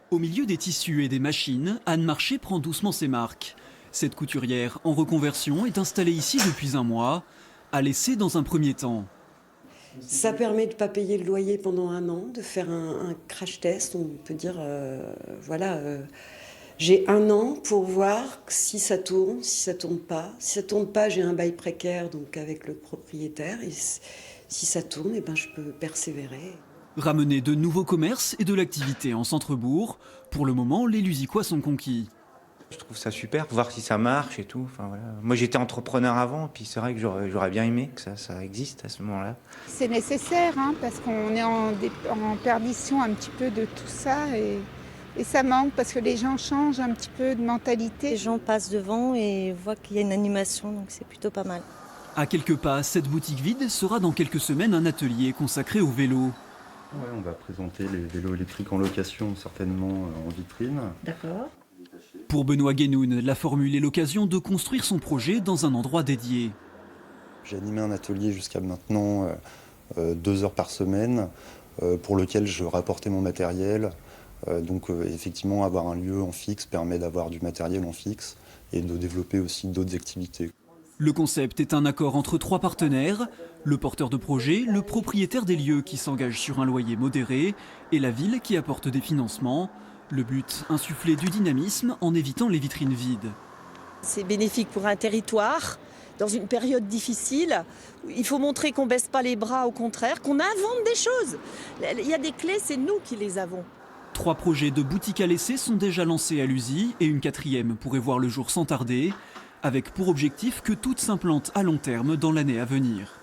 Au milieu des tissus et des machines, Anne Marché prend doucement ses marques. Cette couturière en reconversion est installée ici depuis un mois, à laisser dans un premier temps. Ça permet de ne pas payer le loyer pendant un an, de faire un crash test, on peut dire, j'ai un an pour voir si ça tourne, si ça tourne pas. Si ça tourne pas, j'ai un bail précaire donc avec le propriétaire. Et si ça tourne, eh ben, je peux persévérer. Ramener de nouveaux commerces et de l'activité en centre-bourg, pour le moment, les Lusicois sont conquis. Je trouve ça super, voir si ça marche et tout. Enfin, voilà. Moi j'étais entrepreneur avant, puis c'est vrai que j'aurais bien aimé que ça existe à ce moment-là. C'est nécessaire, parce qu'on est en perdition un petit peu de tout ça et ça manque parce que les gens changent un petit peu de mentalité. Les gens passent devant et voient qu'il y a une animation, donc c'est plutôt pas mal. À quelques pas, cette boutique vide sera dans quelques semaines un atelier consacré au vélo. Ouais, on va présenter les vélos électriques en location, certainement en vitrine. D'accord. Pour Benoît Guénoun, la formule est l'occasion de construire son projet dans un endroit dédié. J'ai animé un atelier jusqu'à maintenant 2 heures par semaine pour lequel je rapportais mon matériel. Donc effectivement, avoir un lieu en fixe permet d'avoir du matériel en fixe et de développer aussi d'autres activités. Le concept est un accord entre 3 partenaires, le porteur de projet, le propriétaire des lieux qui s'engage sur un loyer modéré et la ville qui apporte des financements. Le but, insuffler du dynamisme en évitant les vitrines vides. C'est bénéfique pour un territoire, dans une période difficile. Il faut montrer qu'on ne baisse pas les bras, au contraire, qu'on invente des choses. Il y a des clés, c'est nous qui les avons. 3 projets de boutiques à laisser sont déjà lancés à Lusy et une 4e pourrait voir le jour sans tarder, avec pour objectif que toutes s'implantent à long terme dans l'année à venir.